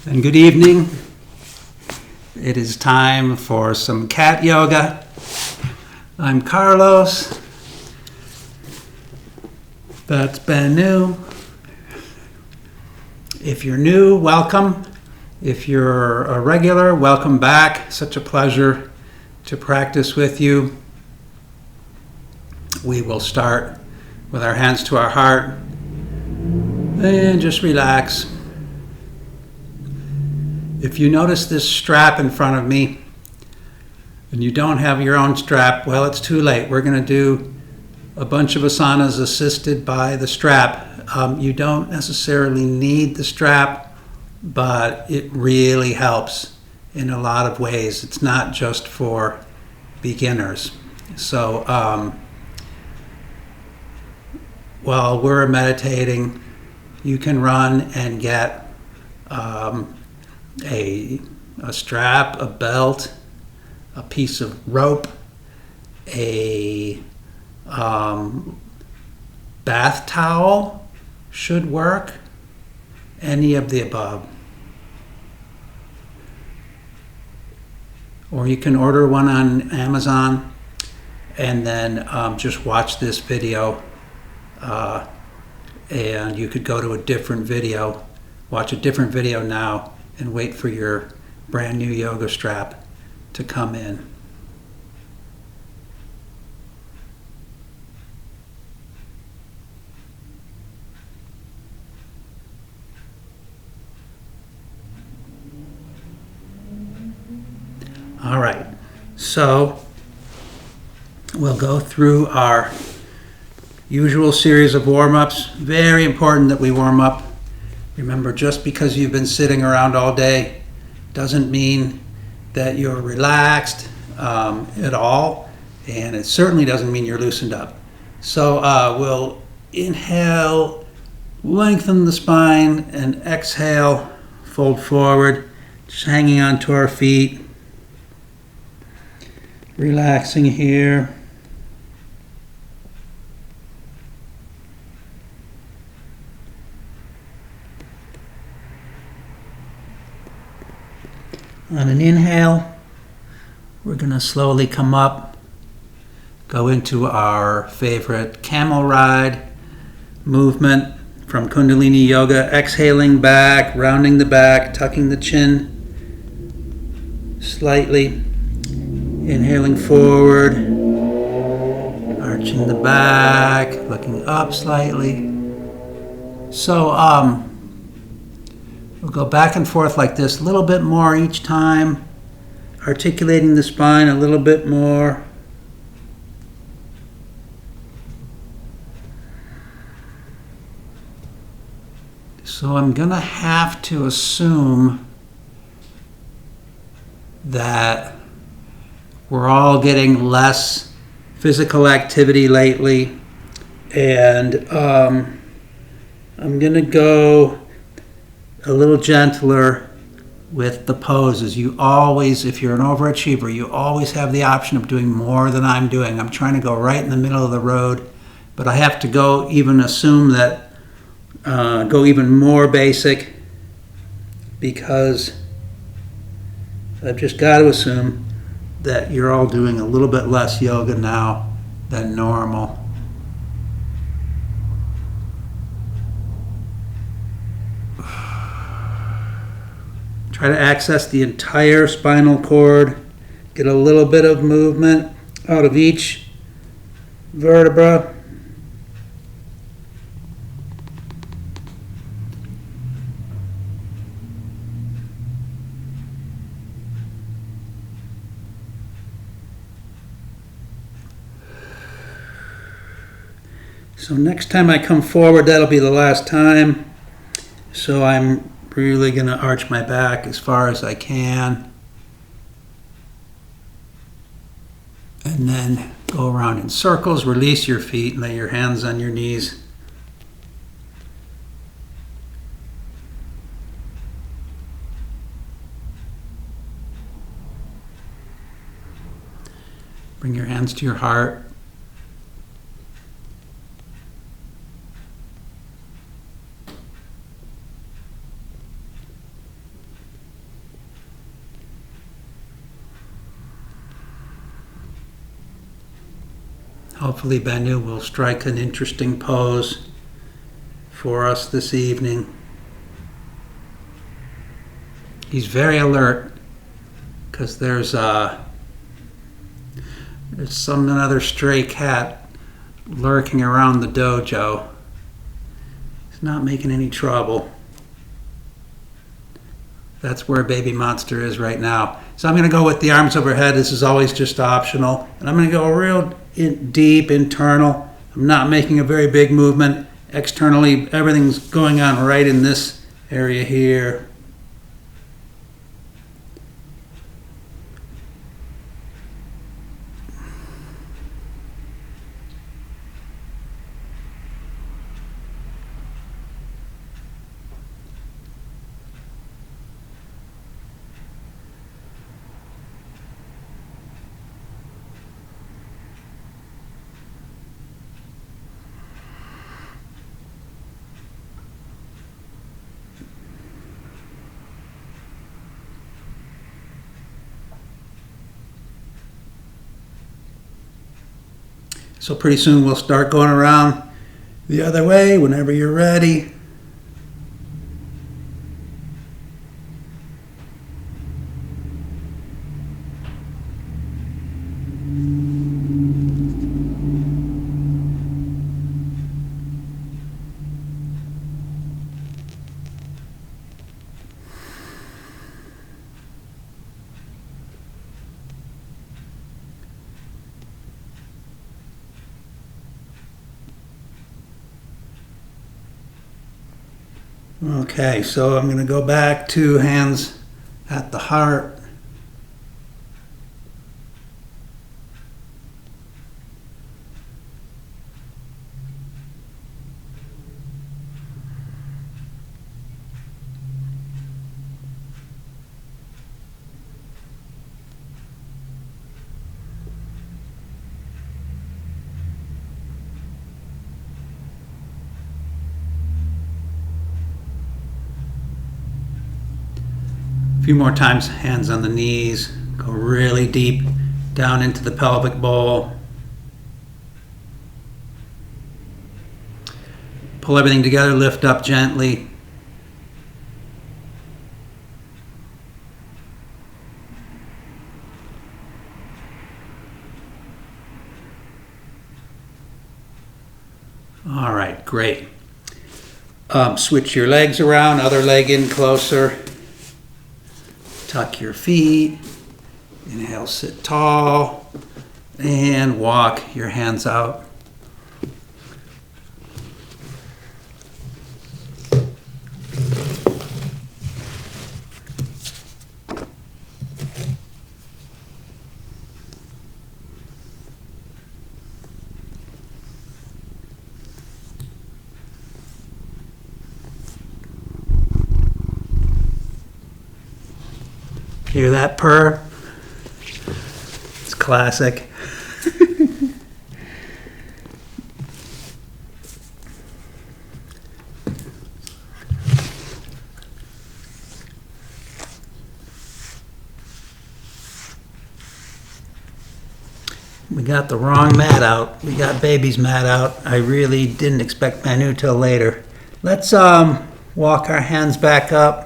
And good evening. It is time for some cat yoga. I'm Carlos. That's Banu. If you're new, welcome. If you're a regular, welcome back. Such a pleasure to practice with you. We will start with our hands to our heart and just relax. If you notice this strap in front of me and you don't have your own strap, well, it's too late. We're going to do a bunch of asanas assisted by the strap. You don't necessarily need the strap, but it really helps in a lot of ways. It's not just for beginners. So while we're meditating, you can run and get a strap, a belt, a piece of rope, a bath towel should work, any of the above. Or you can order one on Amazon and then just watch this video, and you could go to a different video, watch a different video now, and wait for your brand new yoga strap to come in. All right, so we'll go through our usual series of warm-ups. Very important that we warm up. Remember, just because you've been sitting around all day doesn't mean that you're relaxed at all, and it certainly doesn't mean you're loosened up. So we'll inhale, lengthen the spine, and exhale, fold forward, just hanging onto our feet, relaxing here. On an inhale, we're going to slowly come up, go into our favorite camel ride movement from Kundalini Yoga, exhaling back, rounding the back, tucking the chin slightly, inhaling forward, arching the back, looking up slightly. So, we'll go back and forth like this, a little bit more each time, articulating the spine a little bit more. So I'm going to have to assume that we're all getting less physical activity lately, and I'm going to go a little gentler with the poses. You always, if you're an overachiever, you always have the option of doing more than I'm doing. I'm trying to go right in the middle of the road, but I have to go even more basic, because I've just got to assume that you're all doing a little bit less yoga now than normal. Try to access the entire spinal cord. Get a little bit of movement out of each vertebra. So next time I come forward, that'll be the last time. So I'm really going to arch my back as far as I can, and then go around in circles. Release your feet and lay your hands on your knees. Bring your hands to your heart. Hopefully Banu will strike an interesting pose for us this evening. He's very alert because there's another stray cat lurking around the dojo. He's not making any trouble. That's where baby monster is right now. So I'm going to go with the arms overhead. This is always just optional. And I'm going to go real deep internal. I'm not making a very big movement. Externally, everything's going on right in this area here. So pretty soon we'll start going around the other way whenever you're ready. Okay, so I'm going to go back to hands at the heart. A few more times, hands on the knees, go really deep down into the pelvic bowl. Pull everything together, lift up gently. All right, great. Switch your legs around, other leg in closer. Tuck your feet. Inhale, sit tall. And walk your hands out. Hear that purr? It's classic. We got the wrong mat out. We got baby's mat out. I really didn't expect Banu till later. Let's walk our hands back up.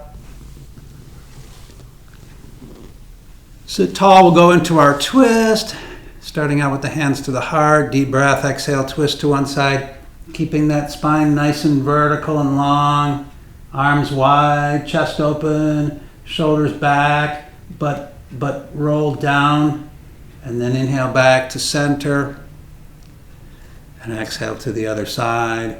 Sit tall, we'll go into our twist, starting out with the hands to the heart, deep breath, exhale, twist to one side, keeping that spine nice and vertical and long, arms wide, chest open, shoulders back, but rolled down, and then inhale back to center, and exhale to the other side.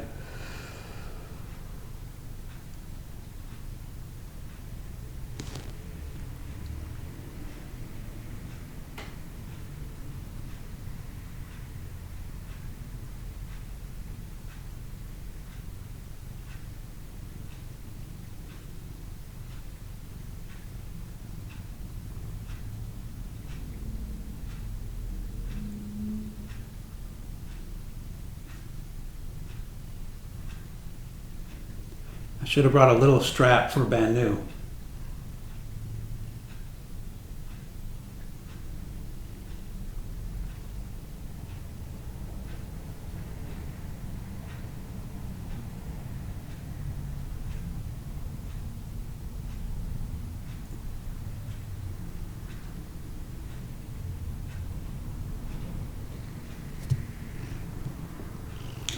I should have brought a little strap for Banu.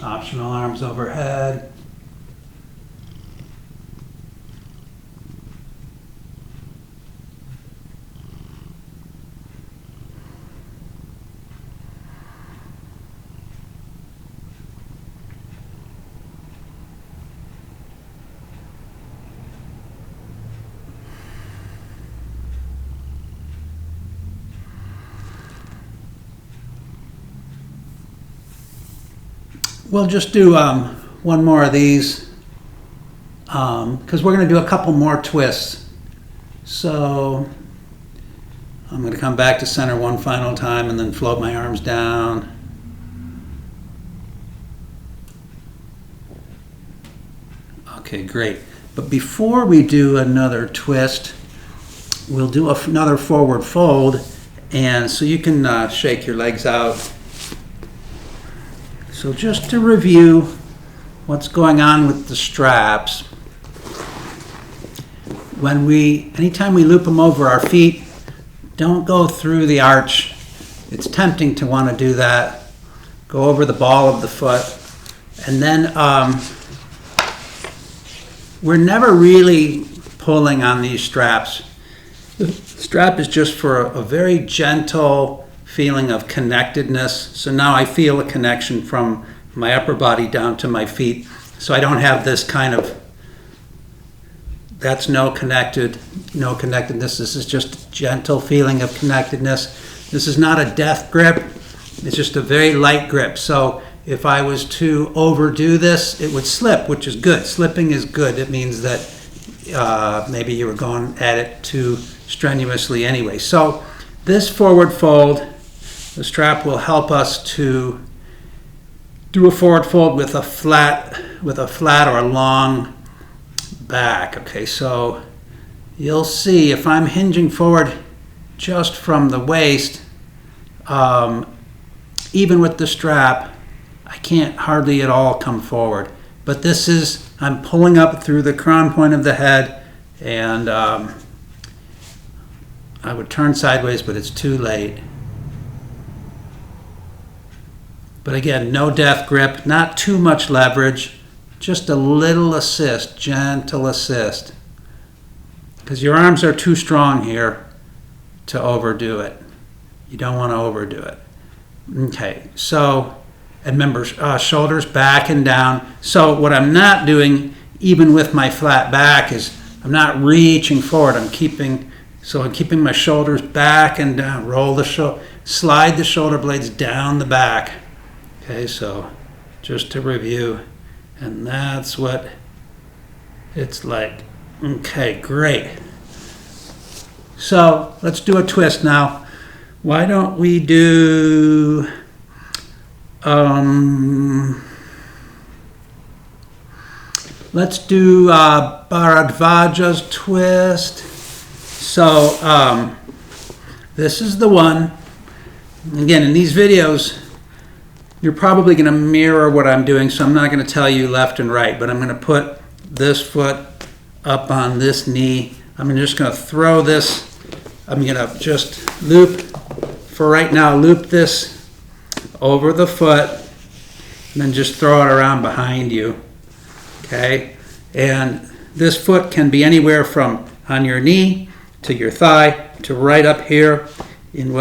Optional arms overhead. We'll just do one more of these because we're going to do a couple more twists. So I'm going to come back to center one final time and then float my arms down. Okay, great. But before we do another twist, we'll do another forward fold, and so you can shake your legs out. So just to review what's going on with the straps, anytime we loop them over our feet, don't go through the arch. It's tempting to want to do that. Go over the ball of the foot. And then we're never really pulling on these straps. The strap is just for a very gentle feeling of connectedness. So now I feel a connection from my upper body down to my feet. So I don't have this kind of, that's no connectedness. This is just a gentle feeling of connectedness. This is not a death grip. It's just a very light grip. So if I was to overdo this, it would slip, which is good. Slipping is good. It means that maybe you were going at it too strenuously anyway. So this forward fold, the strap will help us to do a forward fold with a flat or a long back. Okay, so you'll see if I'm hinging forward just from the waist, even with the strap, I can't hardly at all come forward. But this is, I'm pulling up through the crown point of the head, and I would turn sideways, but it's too late. But again, no death grip, not too much leverage, just a little assist, gentle assist. Because your arms are too strong here to overdo it. You don't want to overdo it. Okay, so, and remember, shoulders back and down. So what I'm not doing, even with my flat back, is I'm not reaching forward. I'm keeping my shoulders back and down. Slide the shoulder blades down the back. Okay, so just to review, and that's what it's like. Okay, great. So let's do a twist now. Why don't we do let's do Bharadvaja's twist. So this is the one. Again, in these videos, you're probably going to mirror what I'm doing, so I'm not going to tell you left and right, but I'm going to put this foot up on this knee. I'm just going to throw this. I'm going to just loop, for right now, loop this over the foot, and then just throw it around behind you. Okay? And this foot can be anywhere from on your knee to your thigh to right up here in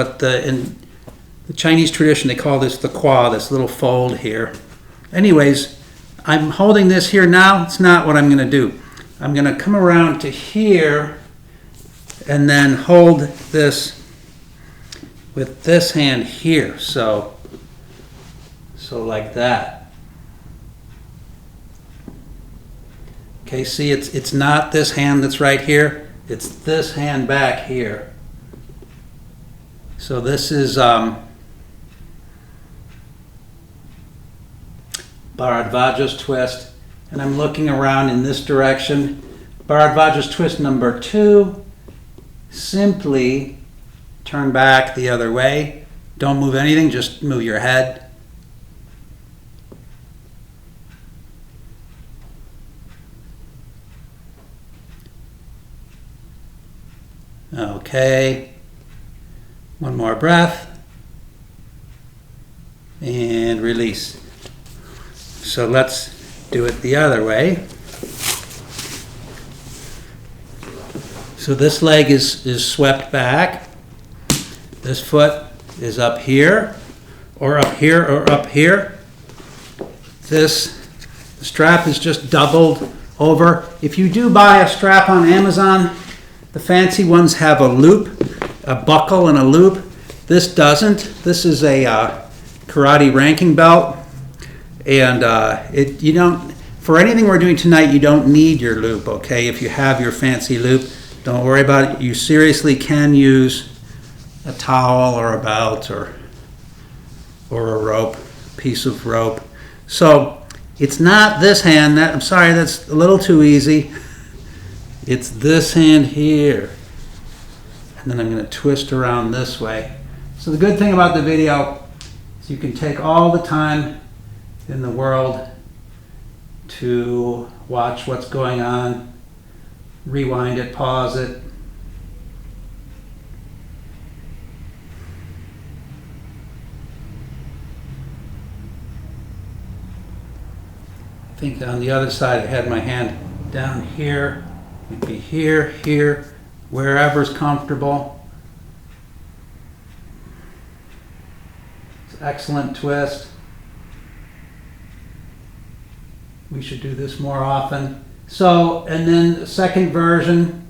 the Chinese tradition, they call this the kwa, this little fold here. Anyways, I'm holding this here now. It's not what I'm going to do. I'm going to come around to here and then hold this with this hand here. So like that. Okay, see, it's not this hand that's right here. It's this hand back here. So this is Bharadvaja's twist, and I'm looking around in this direction. Bharadvaja's twist number 2, simply turn back the other way. Don't move anything, just move your head. Okay, one more breath, and release. So let's do it the other way. So this leg is swept back. This foot is up here, or up here, or up here. This strap is just doubled over. If you do buy a strap on Amazon, the fancy ones have a loop, a buckle and a loop. This doesn't. This is a karate ranking belt, and you don't. For anything we're doing tonight, you don't need your loop. Okay, if you have your fancy loop, don't worry about it. You seriously can use a towel or a belt or a rope, piece of rope. So it's not this hand. I'm sorry, that's a little too easy. It's this hand here. And then I'm going to twist around this way. So the good thing about the video is you can take all the time in the world to watch what's going on, rewind it, pause it. I think on the other side I had my hand down here, maybe here, here, wherever's comfortable. It's an excellent twist. We should do this more often. So, and then the second version,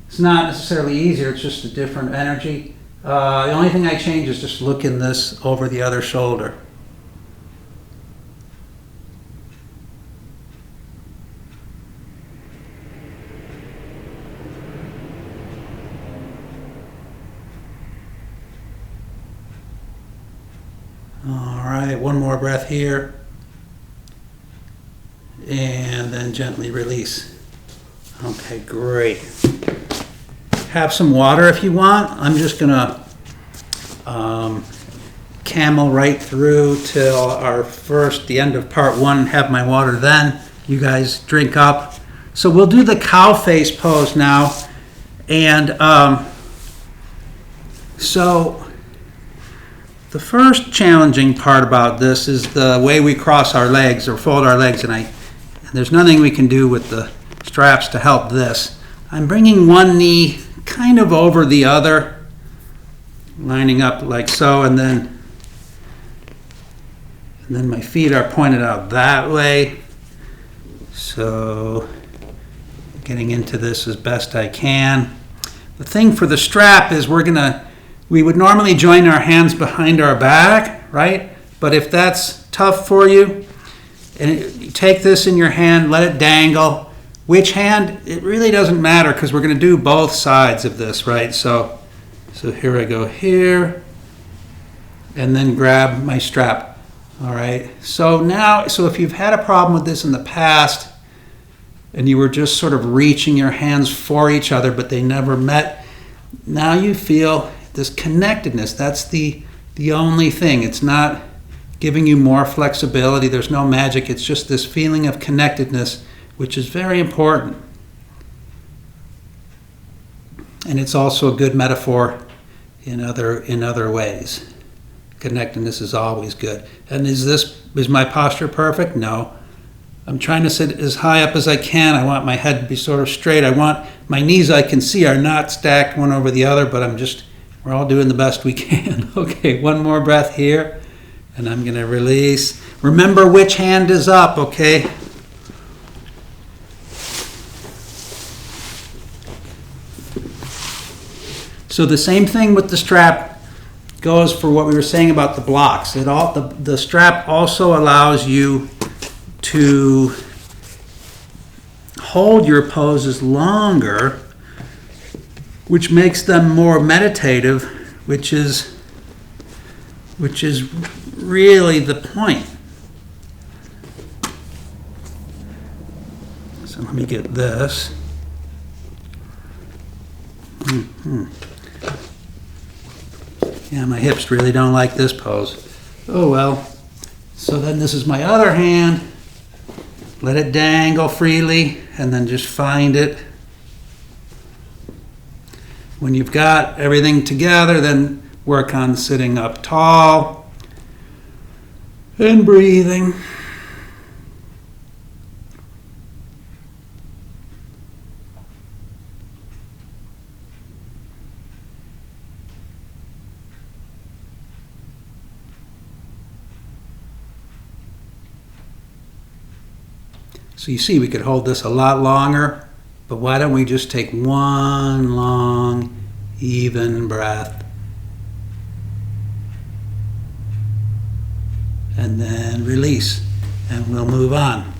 it's not necessarily easier, it's just a different energy. The only thing I change is just looking this over the other shoulder. All right, one more breath here. And then gently release. Okay, great. Have some water if you want. I'm just gonna camel right through till the end of part one, have my water then. You guys drink up. So we'll do the cow face pose now. And so the first challenging part about this is the way we cross our legs or fold our legs, and there's nothing we can do with the straps to help this. I'm bringing one knee kind of over the other, lining up like so, and then my feet are pointed out that way. So getting into this as best I can. The thing for the strap is we would normally join our hands behind our back, right? But if that's tough for you, and you take this in your hand, let it dangle. Which hand? It really doesn't matter because we're going to do both sides of this, right? So here I go here, and then grab my strap. All right. So if you've had a problem with this in the past, and you were just sort of reaching your hands for each other, but they never met, now you feel this connectedness. That's the only thing. It's not giving you more flexibility. There's no magic. It's just this feeling of connectedness, which is very important. And it's also a good metaphor in other ways. Connectedness is always good. And is my posture perfect? No. I'm trying to sit as high up as I can. I want my head to be sort of straight. I want my knees, I can see, are not stacked one over the other, but we're all doing the best we can. Okay, one more breath here. And I'm going to release. Remember which hand is up, okay? So the same thing with the strap goes for what we were saying about the blocks. The strap also allows you to hold your poses longer, which makes them more meditative, which is really the point. So let me get this. Yeah, my hips really don't like this pose. Oh well. So then this is my other hand. Let it dangle freely and then just find it. When you've got everything together, then work on sitting up tall and breathing. So you see we could hold this a lot longer, but why don't we just take one long, even breath. And then release, and we'll move on.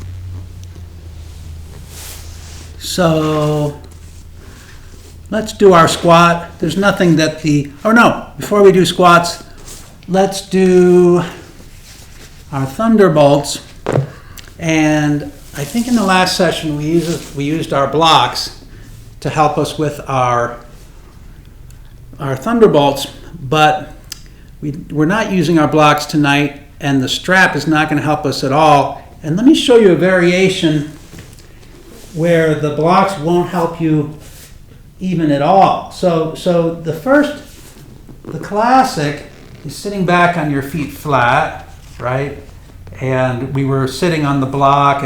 So let's do our squat. There's nothing that before we do squats, let's do our thunderbolts. And I think in the last session we used our blocks to help us with our thunderbolts, but we're not using our blocks tonight, and the strap is not going to help us at all. And let me show you a variation where the blocks won't help you even at all. So the classic is sitting back on your feet flat, right? And we were sitting on the block.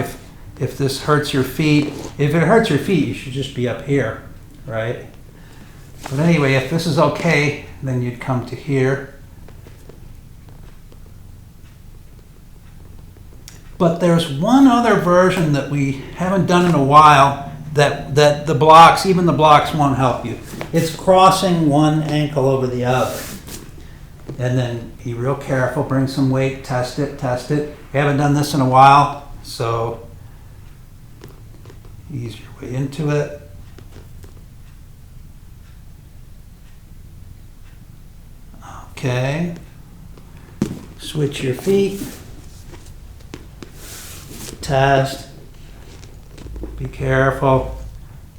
If this hurts your feet, if it hurts your feet, you should just be up here, right? But anyway, if this is okay, then you'd come to here. But there's one other version that we haven't done in a while that the blocks, even the blocks won't help you. It's crossing one ankle over the other. And then be real careful, bring some weight, test it. We haven't done this in a while, so ease your way into it. Okay. Switch your feet. Test. Be careful.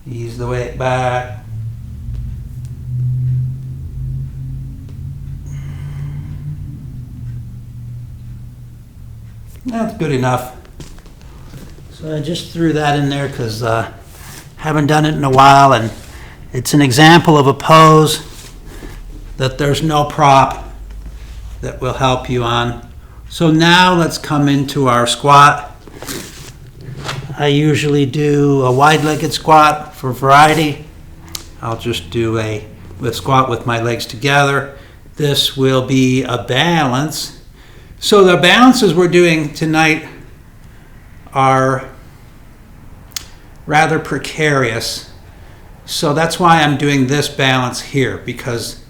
Ease the weight back. That's good enough. So I just threw that in there because I haven't done it in a while, and it's an example of a pose that there's no prop that will help you on. So now let's come into our squat. I usually do a wide-legged squat for variety. I'll just do a squat with my legs together. This will be a balance. So the balances we're doing tonight are rather precarious. So that's why I'm doing this balance here, because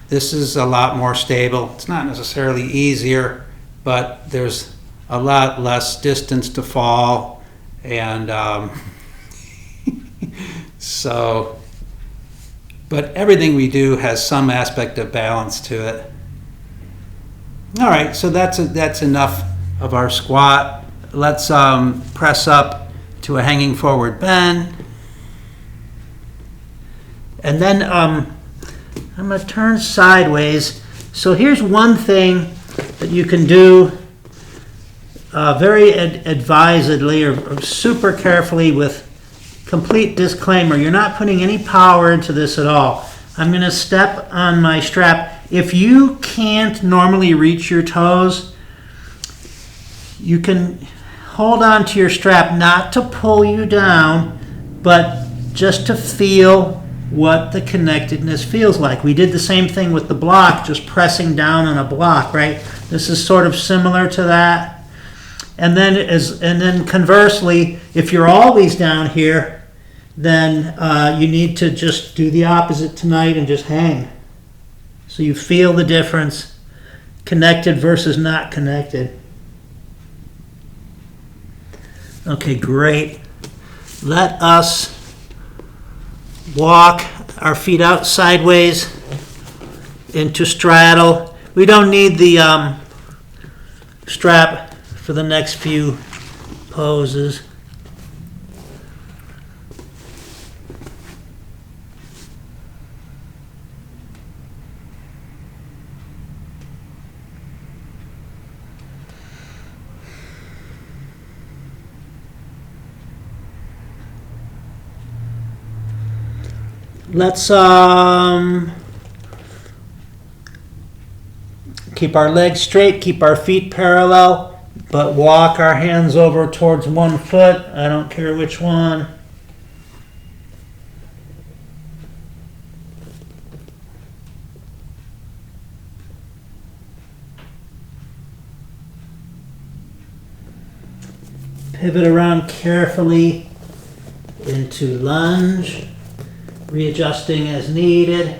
this is a lot more stable. It's not necessarily easier, but there's a lot less distance to fall. And but everything we do has some aspect of balance to it. All right, so that's enough of our squat. Let's press up to a hanging forward bend. And then I'm going to turn sideways. So here's one thing that you can do very advisedly or super carefully with complete disclaimer. You're not putting any power into this at all. I'm going to step on my strap. If you can't normally reach your toes, you can hold on to your strap, not to pull you down, but just to feel what the connectedness feels like. We did the same thing with the block, just pressing down on a block, right? This is sort of similar to that. And then conversely, if you're always down here, then you need to just do the opposite tonight and just hang. So you feel the difference, connected versus not connected. Okay, great. Let us walk our feet out sideways into straddle. We don't need the strap for the next few poses. Let's keep our legs straight, keep our feet parallel, but walk our hands over towards one foot. I don't care which one. pivot around carefully into lunge, readjusting as needed.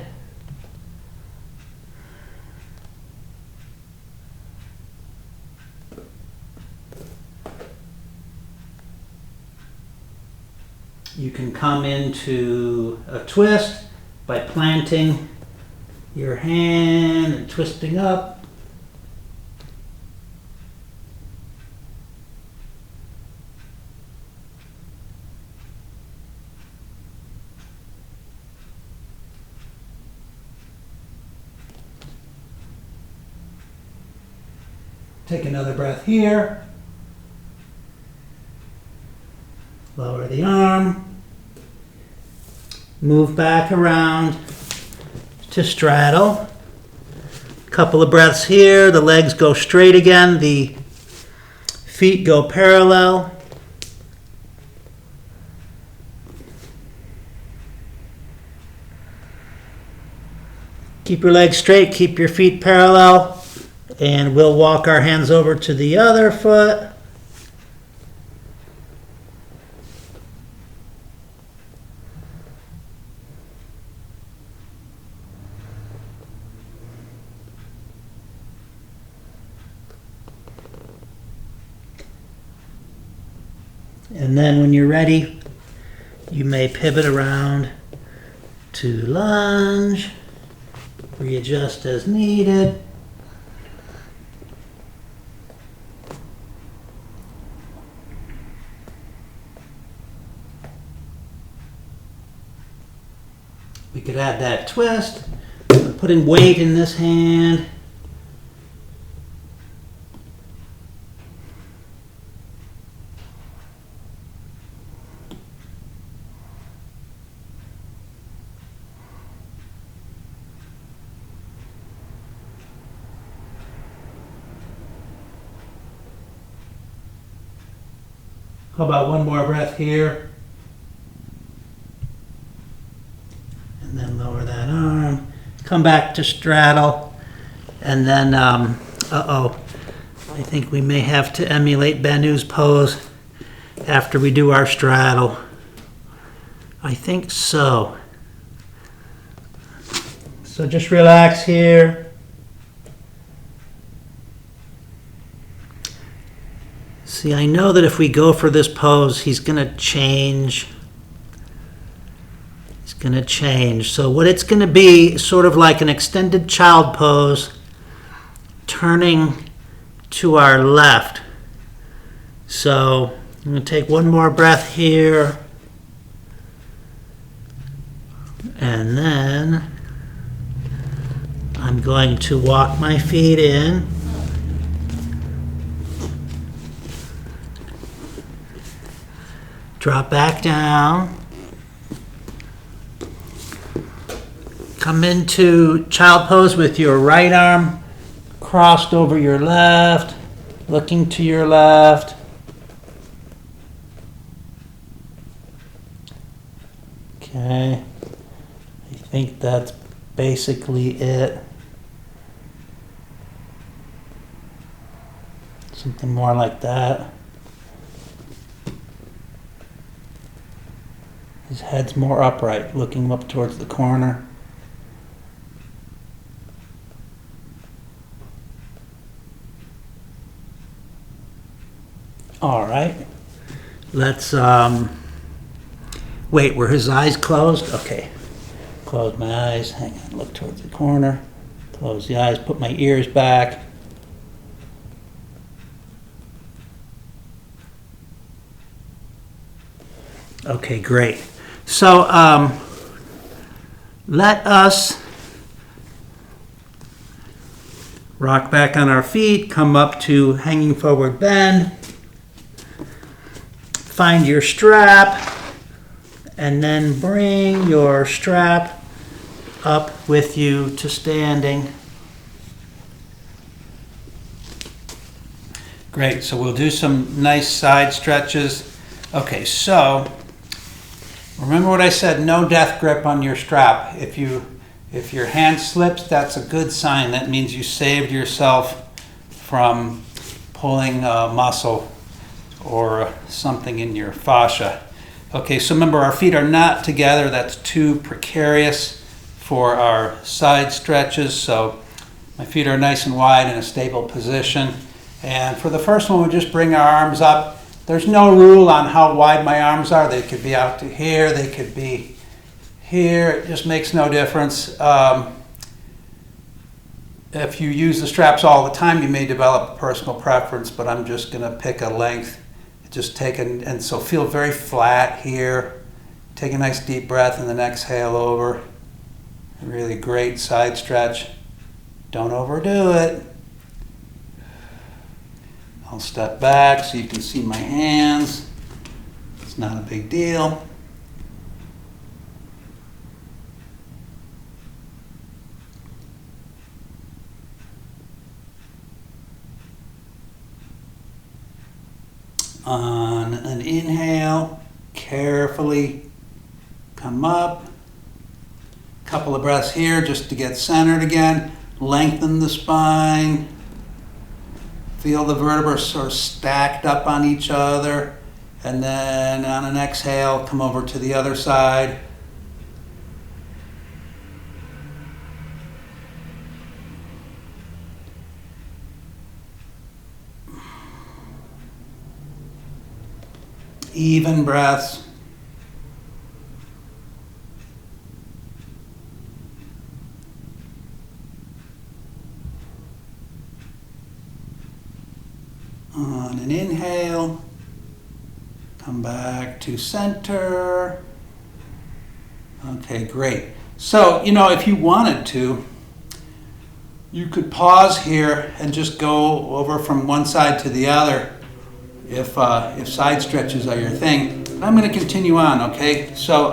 You can come into a twist by planting your hand and twisting up. Take another breath here. Lower the arm. Move back around to straddle. Couple of breaths here. The legs go straight again. The feet go parallel. Keep your legs straight. Keep your feet parallel. And we'll walk our hands over to the other foot. And then when you're ready, you may pivot around to lunge, readjust as needed. We could add that twist. I'm putting weight in this hand. How about one more breath here? And then lower that arm. Come back to straddle. And then, I think we may have to emulate Banu's pose after we do our straddle. I think so. So just relax here. See, I know that if we go for this pose, he's going to change. He's going to change. So what it's going to be, sort of like an extended child pose, turning to our left. So I'm going to take one more breath here. And then I'm going to walk my feet in. Drop back down. Come into child pose with your right arm crossed over your left, looking to your left. Okay, I think that's basically it. Something more like that. His head's more upright, looking up towards the corner. All right. Let's, wait, were his eyes closed? Okay. Close my eyes. Hang on, look towards the corner. Close the eyes, put my ears back. Okay, great. So let us rock back on our feet, come up to hanging forward bend, find your strap, and then bring your strap up with you to standing. Great, so we'll do some nice side stretches. Okay, so remember what I said, no death grip on your strap. If your hand slips, that's a good sign. That means you saved yourself from pulling a muscle. or something in your fascia. Okay, so remember our feet are not together. That's too precarious for our side stretches. So my feet are nice and wide in a stable position. And for the first one, we'll just bring our arms up. There's no rule on how wide my arms are. They could be out to here, they could be here. It just makes no difference. If you use the straps all the time, you may develop a personal preference, but I'm just going to pick a length. Just take and so feel very flat here. Take a nice deep breath and then exhale over. A really great side stretch. Don't overdo it. I'll step back so you can see my hands. It's not a big deal. On an inhale, carefully come up. A couple of breaths here just to get centered again. Lengthen the spine. Feel the vertebrae sort of stacked up on each other. And then on an exhale, come over to the other side. Even breaths. On an inhale, come back to center. Okay, great. So, if you wanted to, you could pause here and just go over from one side to the other if side stretches are your thing. But I'm going to continue on, okay? So,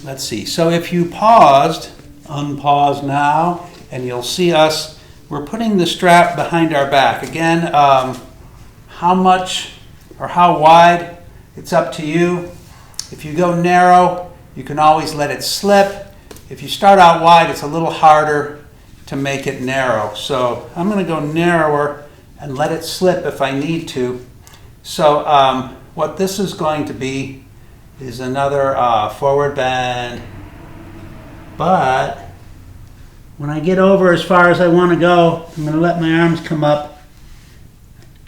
let's see. So if you paused, unpause now, and you'll see us, we're putting the strap behind our back. Again, how much or how wide, it's up to you. If you go narrow, you can always let it slip. If you start out wide, it's a little harder to make it narrow. So I'm going to go narrower and let it slip if I need to. So what this is going to be is another forward bend. But when I get over as far as I want to go, I'm going to let my arms come up.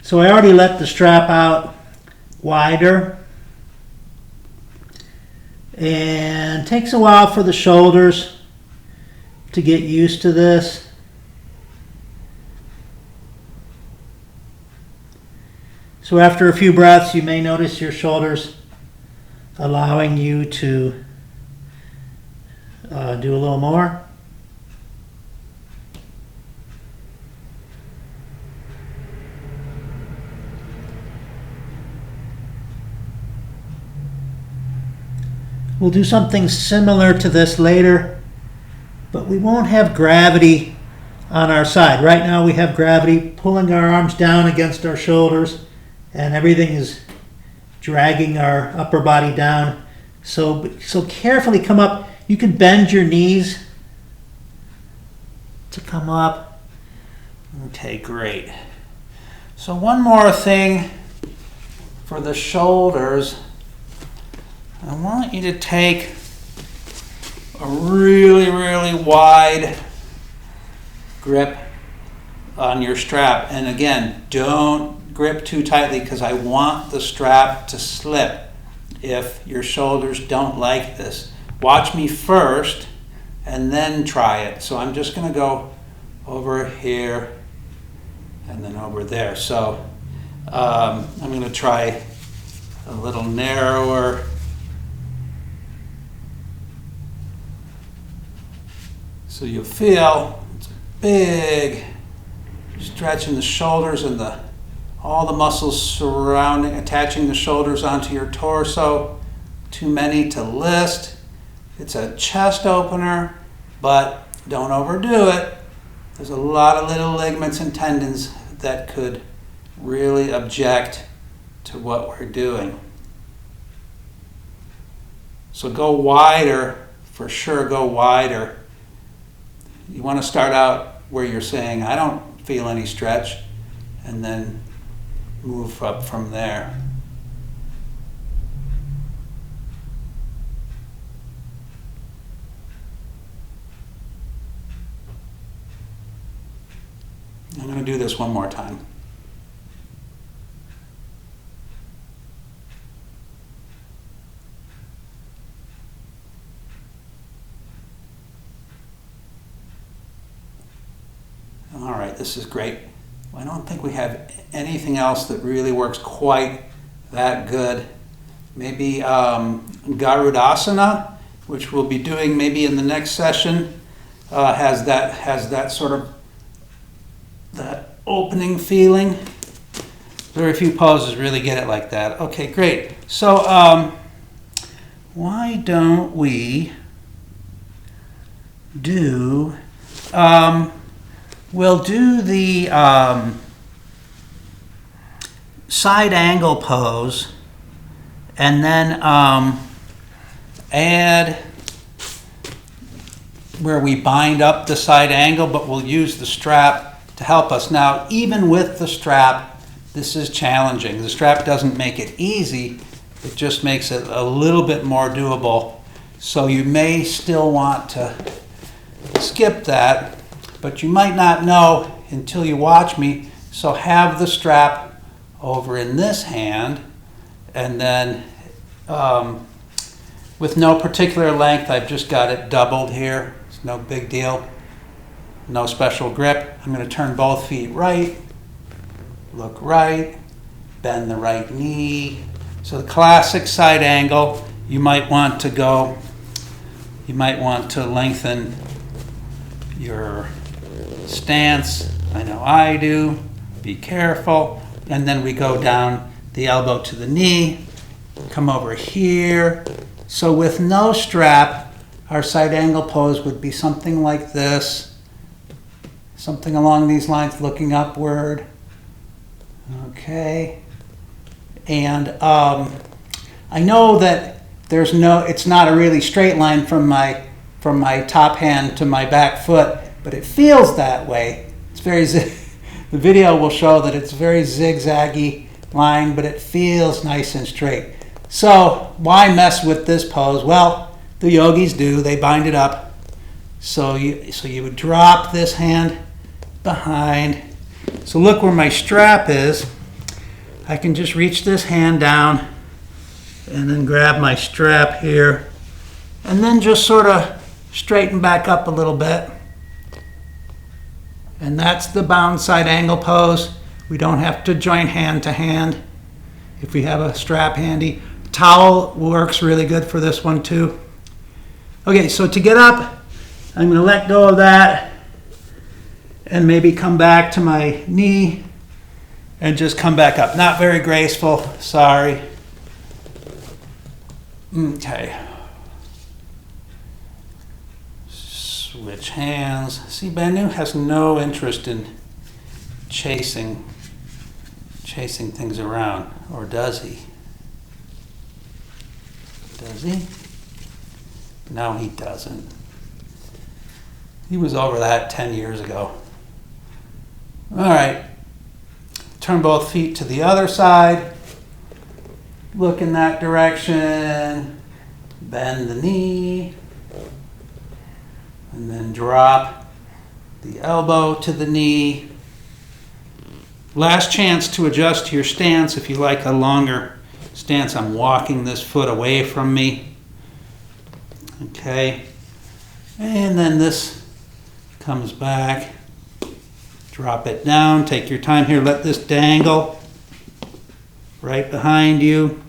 So I already let the strap out wider. And it takes a while for the shoulders to get used to this. So after a few breaths, you may notice your shoulders allowing you to do a little more. We'll do something similar to this later, but we won't have gravity on our side. Right now we have gravity pulling our arms down against our shoulders, and everything is dragging our upper body down. So carefully come up. You can bend your knees to come up. Okay, great. So one more thing for the shoulders. I want you to take a really, really wide grip on your strap. And again, don't grip too tightly because I want the strap to slip if your shoulders don't like this. Watch me first and then try it. So I'm just going to go over here and then over there. So I'm going to try a little narrower. So you'll feel it's big, stretching the shoulders and all the muscles surrounding, attaching the shoulders onto your torso. Too many to list. It's a chest opener, but don't overdo it. There's a lot of little ligaments and tendons that could really object to what we're doing. So go wider, for sure, go wider. You want to start out where you're saying, I don't feel any stretch, and then move up from there. I'm going to do this one more time. All right, this is great. I don't think we have anything else that really works quite that good. Maybe Garudasana, which we'll be doing maybe in the next session, has that sort of that opening feeling. Very few poses really get it like that. Okay, great. So why don't we do, we'll do the side angle pose and then add where we bind up the side angle, but we'll use the strap to help us. Now, even with the strap, this is challenging. The strap doesn't make it easy, it just makes it a little bit more doable. So you may still want to skip that, but you might not know until you watch me. So have the strap over in this hand, and then with no particular length, I've just got it doubled here. It's no big deal. No special grip. I'm going to turn both feet right, look right, bend the right knee. So the classic side angle, you might want to lengthen your stance. I know I do. Be careful. And then we go down the elbow to the knee, come over here. So with no strap, our side angle pose would be something like this. Something along these lines, looking upward. Okay. And I know that it's not a really straight line from my top hand to my back foot, but it feels that way. It's very the video will show that it's a very zigzaggy line, but it feels nice and straight. So why mess with this pose? Well, the yogis do. They bind it up. So you would drop this hand behind. So look where my strap is. I can just reach this hand down and then grab my strap here and then just sort of straighten back up a little bit. And that's the bound side angle pose. We don't have to join hand to hand if we have a strap handy. Towel works really good for this one too. Okay, so to get up, I'm going to let go of that and maybe come back to my knee and just come back up. Not very graceful, sorry. Okay. Switch hands. See, Banu has no interest in chasing things around, or does he? Does he? No, he doesn't. He was over that 10 years ago. All right, turn both feet to the other side, look in that direction, bend the knee, and then drop the elbow to the knee. Last chance to adjust to your stance. If you like a longer stance, I'm walking this foot away from me. Okay, and then this comes back. Drop it down, take your time here, let this dangle right behind you.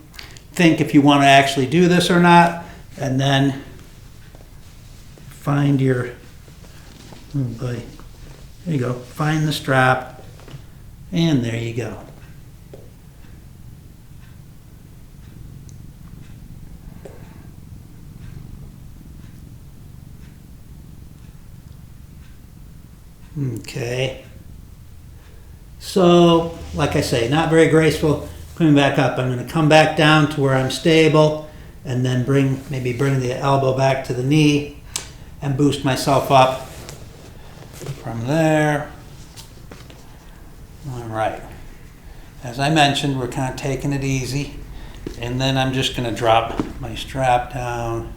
Think if you want to actually do this or not, and then find your, oh boy, there you go, find the strap, and there you go. Okay. So, like I say, not very graceful. Coming back up, I'm going to come back down to where I'm stable, and then maybe bring the elbow back to the knee, and boost myself up from there. All right. as I mentioned, we're kind of taking it easy. And then I'm just going to drop my strap down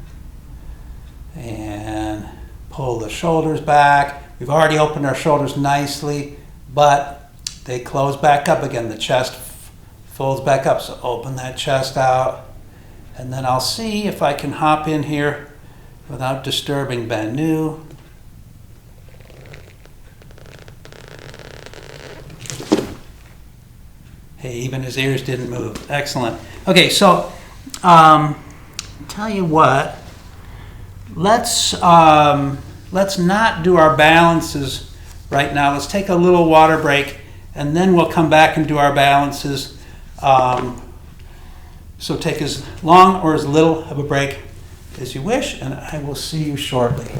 and pull the shoulders back. We've already opened our shoulders nicely, but they close back up again. The chest folds back up, so open that chest out. And then I'll see if I can hop in here without disturbing Banu. Hey, even his ears didn't move. Excellent. Okay, so tell you what, let's not do our balances right now. Let's take a little water break, and then we'll come back and do our balances. So take as long or as little of a break as you wish, and I will see you shortly.